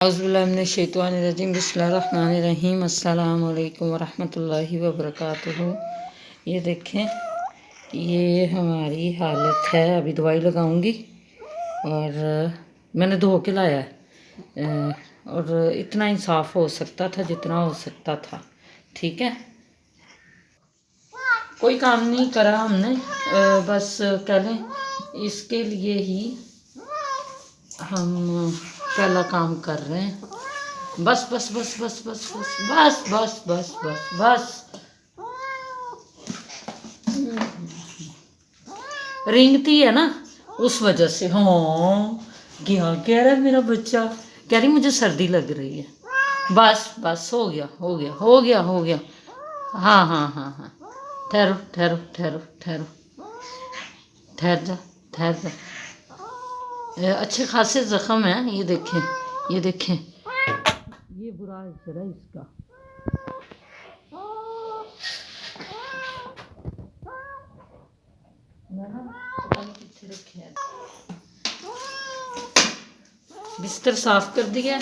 औज़ुबिल्लाहिमिनश्शैतानिर्रजीम बिस्मिल्लाहिर्रहमानिर्रहीम अस्सलाम वालेकुम वरहमतुल्लाहि वबरकातुहू। ये देखें, ये हमारी हालत है। अभी दवाई लगाऊंगी और मैंने धो के लाया है और इतना ही साफ़ हो सकता था जितना हो सकता था। ठीक है, कोई काम नहीं करा हमने, बस कह लें इसके लिए ही हम पहला काम कर रहे हैं। बस बस बस बस बस बस बस बस बस बस बस रेंगती है ना, उस वजह से। हाँ, क्या कह रहा है मेरा बच्चा? कह रही मुझे सर्दी लग रही है। बस बस हो गया हो गया हो गया हो गया। हाँ हाँ हाँ हाँ, ठहरो ठहरो ठहरो ठहरो, ठहर जा ठहर जा। अच्छे खासे जख्म है, ये देखें, ये देखें, ये बुरा असर है इसका। बिस्तर साफ कर दिया,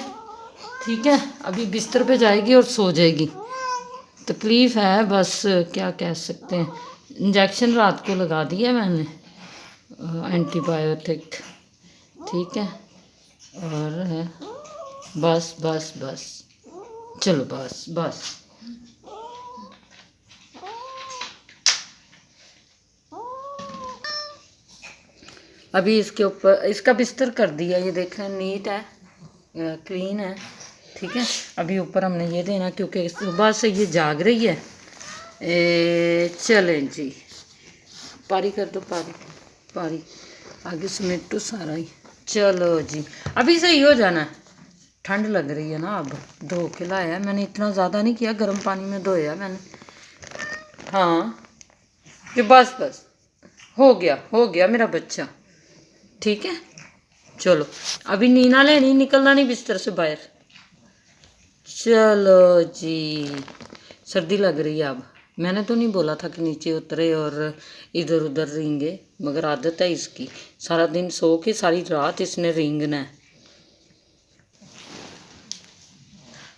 ठीक है। अभी बिस्तर पे जाएगी और सो जाएगी। तकलीफ़ है बस, क्या कह सकते हैं। इंजेक्शन रात को लगा दिया मैंने, एंटीबायोटिक, ठीक है। और है बस बस बस, चलो बस बस। अभी इसके ऊपर इसका बिस्तर कर दिया, ये देखें, नीट है, क्लीन है, ठीक है। अभी ऊपर हमने ये देना क्योंकि सुबह से ये जाग रही है। चलें जी, पारी कर दो, पारी पारी, आगे समेट तो सारा ही। चलो जी, अभी सही हो जाना है। ठंड लग रही है ना, अब धो के लाया है मैंने, इतना ज़्यादा नहीं किया, गर्म पानी में धोया मैंने। हाँ, कि बस बस हो गया मेरा बच्चा, ठीक है। चलो, अभी नीना लेनी, निकलना नहीं बिस्तर से बाहर। चलो जी, सर्दी लग रही है अब। मैंने तो नहीं बोला था कि नीचे उतरे और इधर उधर रेंगे, मगर आदत है इसकी, सारा दिन सो के सारी रात इसने रेंगना है।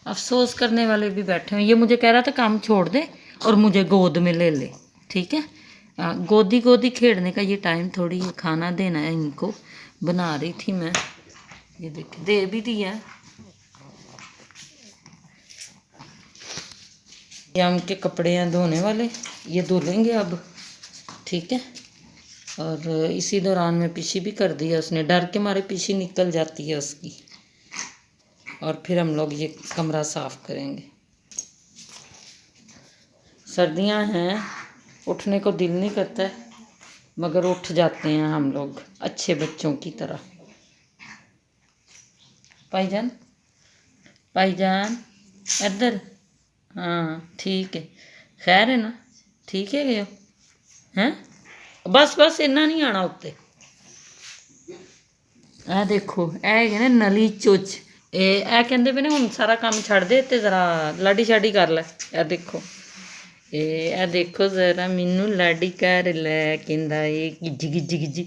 अफसोस करने वाले भी बैठे हैं। ये मुझे कह रहा था काम छोड़ दे और मुझे गोद में ले ले, ठीक है। गोदी गोदी खेड़ने का ये टाइम थोड़ी है, खाना देना है इनको, बना रही थी मैं। ये देखिए, दे भी दिया। ये हम के कपड़े हैं धोने वाले, ये धो लेंगे अब, ठीक है। और इसी दौरान में पीछी भी कर दिया उसने, डर के मारे पीछी निकल जाती है उसकी। और फिर हम लोग ये कमरा साफ़ करेंगे। सर्दियां हैं, उठने को दिल नहीं करता है, मगर उठ जाते हैं हम लोग अच्छे बच्चों की तरह। भाईजान, भाईजान इधर, हाँ ठीक है, खैर है ना, ठीक है गए हैं। बस बस इन्ना नहीं आना उत्ते। ਇਹ ਦੇਖੋ, ਇਹ ਹੈਗੇ ਨੇ ਨਲੀ ਚੁੱਚ। ਇਹ ਕਹਿੰਦੇ ਪਏ ਨੇ ਹੁਣ ਸਾਰਾ ਕੰਮ ਛੱਡ ਦੇ ਤੇ ਜ਼ਰਾ ਲਾਡੀ ਸ਼ਾਡੀ ਕਰ ਲੈ। ਇਹ ਦੇਖੋ, ਇਹ ਦੇਖੋ ਜ਼ਰਾ, ਮੈਨੂੰ ਲਾਡੀ ਕਰ ਲੈ ਕਹਿੰਦਾ। ਇਹ ਗਿੱਜੀ ਗਿੱਜੀ ਗਿੱਜੀ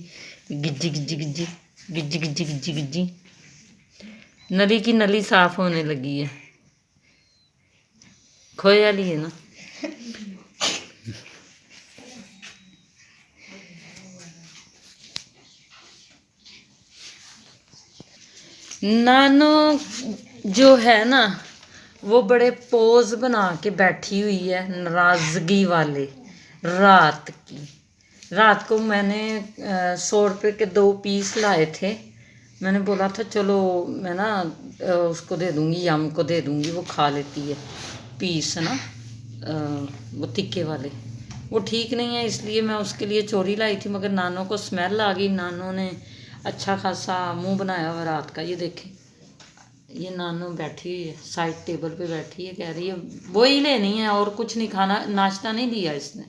ਗਿੱਜੀ ਗਿੱਜੀ ਗਿੱਜੀ ਗਿੱਜੀ ਗਿੱਜੀ ਗਿੱਜੀ ਗਿੱਜੀ। नली की नली साफ होने लगी है, खोए वाली है ना। नानो जो है ना, वो बड़े पोज बना के बैठी हुई है, नाराज़गी वाले। रात को मैंने 100 रुपये के 2 पीस लाए थे। मैंने बोला था चलो मैं ना उसको दे दूँगी, यम को दे दूँगी, वो खा लेती है पीस ना, वो तिक्के वाले। वो ठीक नहीं है, इसलिए मैं उसके लिए चोरी लाई थी, मगर नानों को स्मेल आ गई। नानों ने अच्छा खासा मुंह बनाया हुआ रात का। ये देखें, ये नानू बैठी हुई है, साइड टेबल पे बैठी है, कह रही है वो ही लेनी है और कुछ नहीं खाना। नाश्ता नहीं दिया इसने।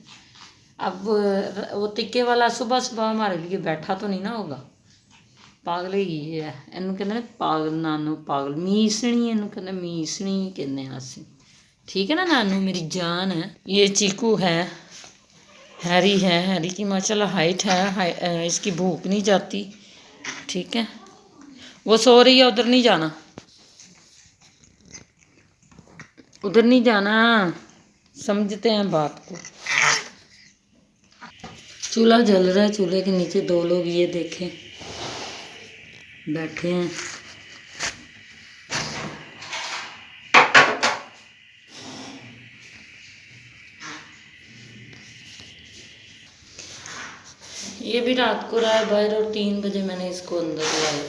अब वो तिक्के वाला सुबह सुबह हमारे लिए बैठा तो नहीं ना होगा। पागल ही है, इनू कहते पागल, नानू पागल, मीसनी, इनू कहते मीसनी कहने अस, ठीक है ना। नानू मेरी जान है। ये चीकू है, हैरी है, हैरी की माशाल्लाह हाइट है, इसकी भूख नहीं जाती, ठीक है। वो सो रही है, उधर नहीं जाना। ادھر نہیں جانا، سمجھتے ہیں بات کو۔ چولہا جل رہا ہے، چولہے کے نیچے دو لوگ یہ دیکھیں بیٹھے ہیں۔ یہ بھی رات کو رہا ہے باہر اور 3 بجے میں نے اس کو اندر لایا۔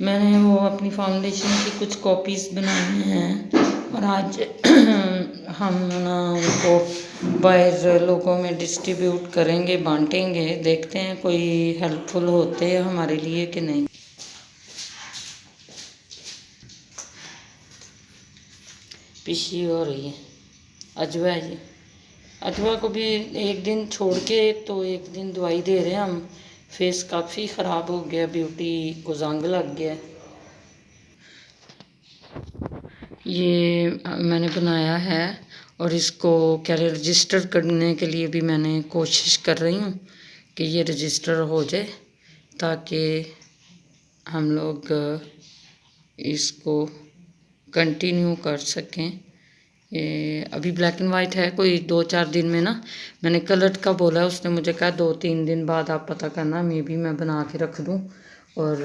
میں نے وہ اپنی فاؤنڈیشن کی کچھ کاپیز بنائی ہیں اور آج ہم نا ان کو باہر لوگوں میں ڈسٹریبیوٹ کریں گے، بانٹیں گے، دیکھتے ہیں کوئی ہیلپ فل ہوتے ہیں ہمارے لیے کہ نہیں۔ پشی ہو رہی ہے اجوا ہے، اجوا کو بھی ایک دن چھوڑ کے تو ایک دن دوائی دے رہے ہیں ہم۔ فیس کافی خراب ہو گیا، بیوٹی کو زنگ لگ گیا۔ یہ میں نے بنایا ہے اور اس کو کیا رجسٹر کرنے کے لیے بھی میں نے کوشش کر رہی ہوں کہ یہ رجسٹر ہو جائے تاکہ ہم لوگ اس کو کنٹینیو کر سکیں۔ یہ ابھی بلیک اینڈ وائٹ ہے، کوئی 2-4 دن میں نا، میں نے کلرڈ کا بولا، اس نے مجھے کہا 2-3 دن بعد آپ پتہ کرنا، میں بھی میں بنا کے رکھ دوں۔ اور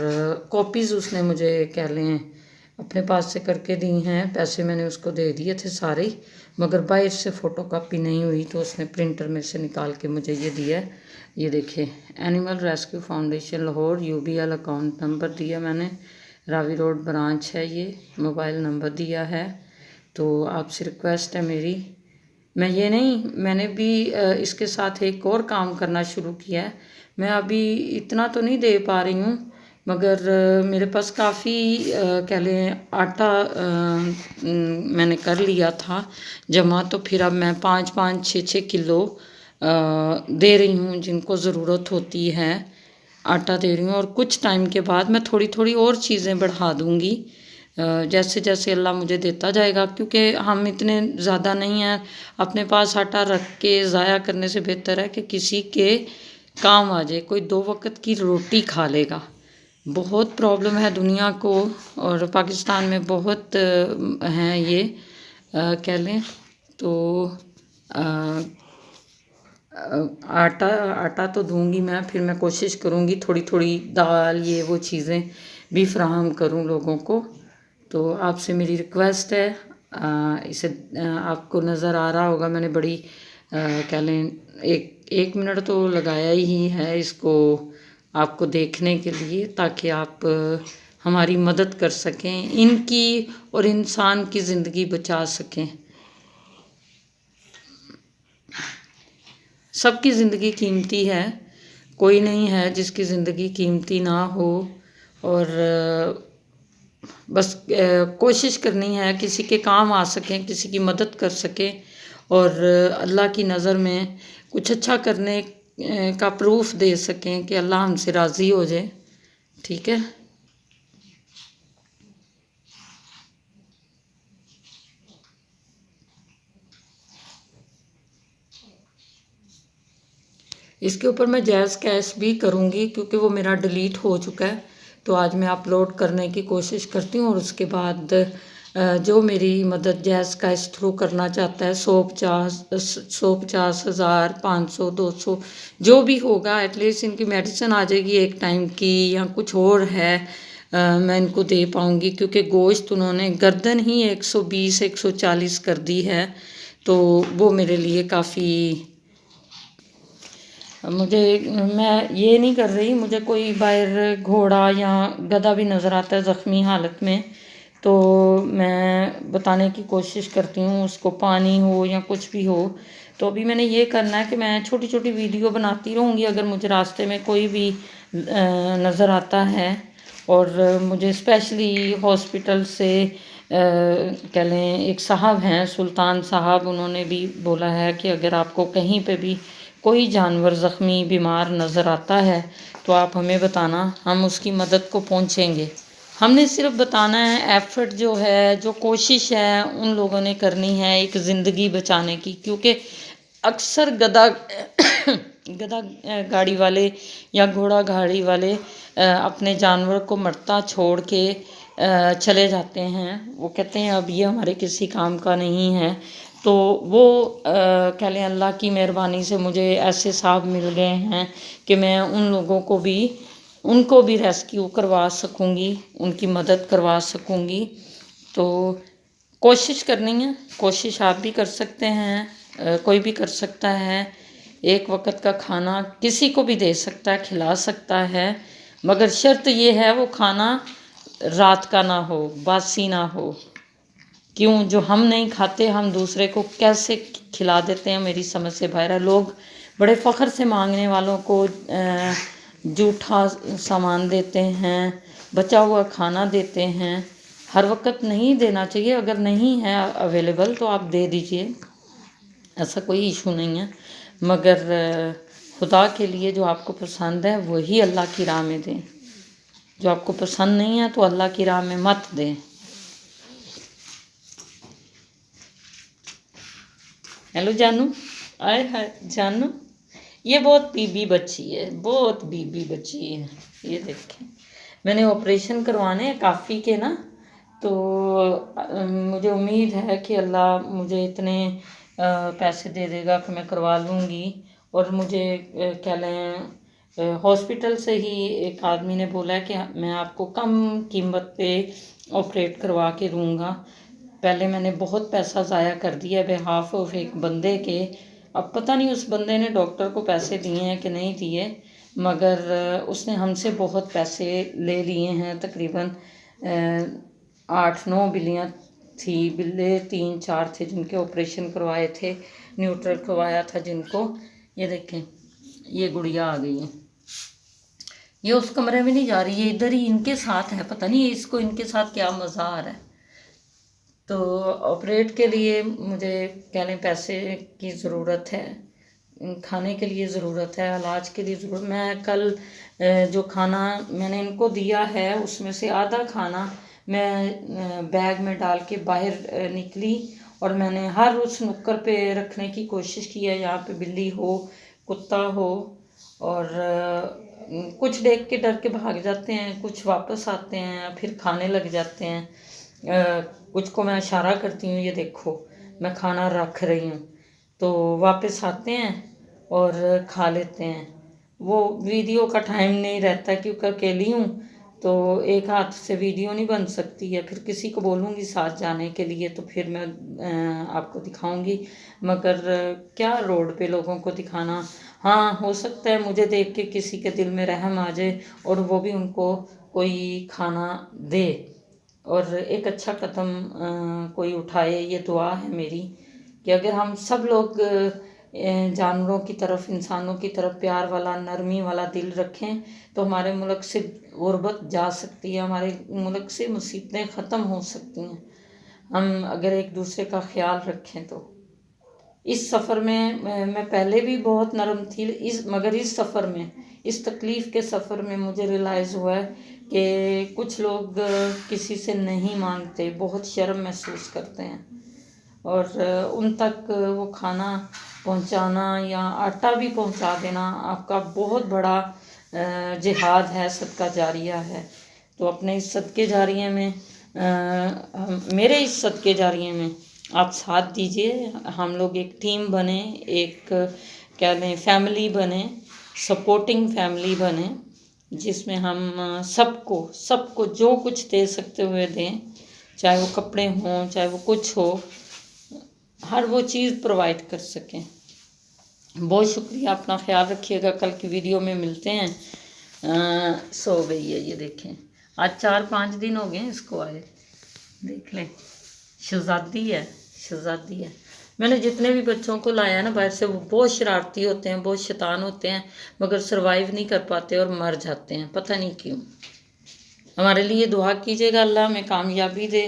کاپیز اس نے مجھے کہہ لیں اپنے پاس سے کر کے دی ہیں، پیسے میں نے اس کو دے دیے تھے سارے ہی، مگر باہر سے فوٹو کاپی نہیں ہوئی تو اس نے پرنٹر میں سے نکال کے مجھے یہ دیا ہے۔ یہ دیکھیں، animal rescue foundation Lahore, UBL account number دیا میں نے، راوی روڈ برانچ ہے، یہ موبائل نمبر دیا ہے۔ تو آپ سے ریکویسٹ ہے میری، میں نے بھی اس کے ساتھ ایک اور کام کرنا شروع کیا ہے۔ میں ابھی اتنا تو نہیں دے پا رہی ہوں، مگر میرے پاس کافی کہہ لیں آٹا میں نے کر لیا تھا جمع، تو پھر اب میں 5-5 6-6 کلو دے رہی ہوں جن کو ضرورت ہوتی ہے، آٹا دے رہی ہوں۔ اور کچھ ٹائم کے بعد میں تھوڑی تھوڑی اور چیزیں بڑھا دوں گی جیسے جیسے اللہ مجھے دیتا جائے گا، کیونکہ ہم اتنے زیادہ نہیں ہیں۔ اپنے پاس آٹا رکھ کے ضائع کرنے سے بہتر ہے کہ کسی کے کام آ جائے، کوئی 2 وقت کی روٹی کھا لے گا۔ بہت پرابلم ہے دنیا کو، اور پاکستان میں بہت ہیں یہ کہہ لیں تو آٹا تو دوں گی میں، پھر میں کوشش کروں گی تھوڑی تھوڑی دال یہ وہ چیزیں بھی فراہم کروں لوگوں کو۔ تو آپ سے میری ریکویسٹ ہے، اسے آپ کو نظر آ رہا ہوگا میں نے بڑی کہہ لیں 1 منٹ تو لگایا ہی ہے اس کو آپ کو دیکھنے کے لیے، تاکہ آپ ہماری مدد کر سکیں، ان کی اور انسان کی زندگی بچا سکیں۔ سب کی زندگی قیمتی ہے، کوئی نہیں ہے جس کی زندگی قیمتی نہ ہو، اور بس کوشش کرنی ہے کسی کے کام آ سکیں، کسی کی مدد کر سکیں، اور اللہ کی نظر میں کچھ اچھا کرنے کا پروف دے سکیں کہ اللہ ہم سے راضی ہو جائے۔ ٹھیک ہے، اس کے اوپر میں جائز کیش بھی کروں گی کیونکہ وہ میرا ڈیلیٹ ہو چکا ہے، تو آج میں اپلوڈ کرنے کی کوشش کرتی ہوں، اور اس کے بعد جو میری مدد جائز کیش تھرو کرنا چاہتا ہے 150,000 500 200 جو بھی ہوگا، ایٹ لیسٹ ان کی میڈیسن آ جائے گی ایک ٹائم کی، یا کچھ اور ہے میں ان کو دے پاؤں گی، کیونکہ گوشت انہوں نے گردن ہی 120 140 کر دی ہے، تو وہ میرے لیے کافی، میں یہ نہیں کر رہی، مجھے کوئی باہر گھوڑا یا گدھا بھی نظر آتا ہے زخمی حالت میں تو میں بتانے کی کوشش کرتی ہوں، اس کو پانی ہو یا کچھ بھی ہو۔ تو ابھی میں نے یہ کرنا ہے کہ میں چھوٹی چھوٹی ویڈیو بناتی رہوں گی، اگر مجھے راستے میں کوئی بھی نظر آتا ہے، اور مجھے اسپیشلی ہاسپٹل سے کہہ لیں ایک صاحب ہیں سلطان صاحب، انہوں نے بھی بولا ہے کہ اگر آپ کو کہیں پہ بھی کوئی جانور زخمی بیمار نظر آتا ہے تو آپ ہمیں بتانا، ہم اس کی مدد کو پہنچیں گے۔ ہم نے صرف بتانا ہے، ایفرٹ جو ہے، جو کوشش ہے ان لوگوں نے کرنی ہے ایک زندگی بچانے کی، کیونکہ اکثر گدھا गधा गाड़ी वाले या घोड़ा गाड़ी वाले अपने जानवर को मरता छोड़ के चले जाते हैं। वो कहते हैं अब ये हमारे किसी काम का नहीं है। तो वो कह लें अल्लाह की मेहरबानी से मुझे ऐसे साहब मिल गए हैं कि मैं उनको भी रेस्क्यू करवा सकूँगी, उनकी मदद करवा सकूँगी। तो कोशिश करनी है, कोशिश आप भी कर सकते हैं, कोई भी कर सकता है। एक वक्त का खाना किसी को भी दे सकता है, खिला सकता है, मगर शर्त ये है वो खाना रात का ना हो, बासी ना हो। क्यों? जो हम नहीं खाते हम दूसरे को कैसे खिला देते हैं, मेरी समझ से बाहर है। लोग बड़े फ़ख्र से मांगने वालों को जूठा सामान देते हैं, बचा हुआ खाना देते हैं। हर वक्त नहीं देना चाहिए, अगर नहीं है अवेलेबल तो आप दे दीजिए, ऐसा कोई इशू नहीं है। मगर खुदा के लिए जो आपको पसंद है वही अल्लाह की राह में दें। जो आपको पसंद नहीं है तो अल्लाह की राह में मत दें। हेलो जानू, आए हाय जानू, ये बहुत बीबी बच्ची है, बहुत बीबी बच्ची है। ये देखें, मैंने ऑपरेशन करवाने हैं काफ़ी के ना, तो मुझे उम्मीद है कि अल्लाह मुझे इतने पैसे दे देगा कि मैं करवा लूँगी। और मुझे क्या लें, हॉस्पिटल से ही एक आदमी ने बोला कि मैं आपको कम कीमत पे ऑपरेट करवा के दूँगा। पहले मैंने बहुत पैसा ज़ाया कर दिया बेहाफ ऑफ एक बंदे के। अब पता नहीं उस बंदे ने डॉक्टर को पैसे दिए हैं कि नहीं दिए, मगर उसने हमसे बहुत पैसे ले लिए हैं। तकरीबन 8-9 बिल्लियाँ थी, बिल्ले 3-4 थे जिनके ऑपरेशन करवाए थे, न्यूट्रल करवाया था जिनको। ये देखें, ये गुड़िया आ गई है, ये उस कमरे में नहीं जा रही है, इधर ही इनके साथ है। पता नहीं इसको इनके साथ क्या मज़ा आ रहा है। तो ऑपरेट के लिए मुझे कह लें पैसे की ज़रूरत है, खाने के लिए ज़रूरत है, इलाज के लिए ज़रूरत। मैं कल जो खाना मैंने इनको दिया है उसमें से आधा खाना मैं बैग में डाल के बाहर निकली और मैंने हर उस नुक्कड़ पे रखने की कोशिश की है, यहाँ पे बिल्ली हो, कुत्ता हो। और कुछ देख के डर के भाग जाते हैं, कुछ वापस आते हैं, फिर खाने लग जाते हैं। कुछ को मैं इशारा करती हूँ, ये देखो मैं खाना रख रही हूँ, तो वापस आते हैं और खा लेते हैं। वो वीडियो का टाइम नहीं रहता क्योंकि अकेली हूँ, तो एक हाथ से वीडियो नहीं बन सकती है। फिर किसी को बोलूँगी साथ जाने के लिए तो फिर मैं आपको दिखाऊंगी, मगर क्या रोड पे लोगों को दिखाना। हाँ, हो सकता है मुझे देख के किसी के दिल में रहम आ जाए और वो भी उनको कोई खाना दे और एक अच्छा कदम कोई उठाए। ये दुआ है मेरी कि अगर हम सब लोग जानवरों की तरफ, इंसानों की तरफ प्यार वाला, नरमी वाला दिल रखें तो हमारे मुल्क से गुर्बत जा सकती है, हमारे मुल्क से मुसीबतें ख़त्म हो सकती हैं, हम अगर एक दूसरे का ख्याल रखें तो। इस सफ़र में मैं पहले भी बहुत नरम थी, मगर इस सफ़र में, इस तकलीफ़ के सफ़र में मुझे रियलाइज़ हुआ है कि कुछ लोग किसी से नहीं मांगते, बहुत शर्म महसूस करते हैं और उन तक वो खाना पहुंचाना या आटा भी पहुंचा देना आपका बहुत बड़ा जिहाद है, सदका जारिया है। तो अपने इस सदके जारिये में मेरे इस सदके जारिये में आप साथ दीजिए। हम लोग एक टीम बने, एक क्या लें फैमिली बने, सपोर्टिंग फैमिली बने, जिसमें हम सबको जो कुछ दे सकते हुए दें, चाहे वो कपड़े हों, चाहे वो कुछ हो, हर वो चीज़ प्रोवाइड कर सकें। बहुत शुक्रिया, अपना ख्याल रखिएगा। कल की वीडियो में मिलते हैं। सो गई है, ये देखें, आज 4-5 दिन हो गए इसको आए, देख लें। शहज़ादी है। मैंने जितने भी बच्चों को लाया ना बाहर से, वो बहुत शरारती होते हैं, बहुत शैतान होते हैं, मगर सरवाइव नहीं कर पाते और मर जाते हैं, पता नहीं क्यों। हमारे लिए दुआ कीजिएगा, अल्लाह हमें कामयाबी दे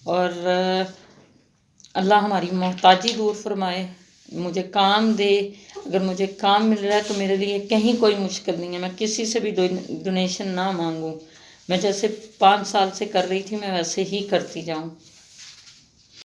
और अल्लाह हमारी मोहताजी दूर फरमाए, मुझे काम दे। अगर मुझे काम मिल रहा है तो मेरे लिए कहीं कोई मुश्किल नहीं है, मैं किसी से भी डोनेशन ना मांगूं। मैं जैसे 5 साल से कर रही थी मैं वैसे ही करती जाऊं।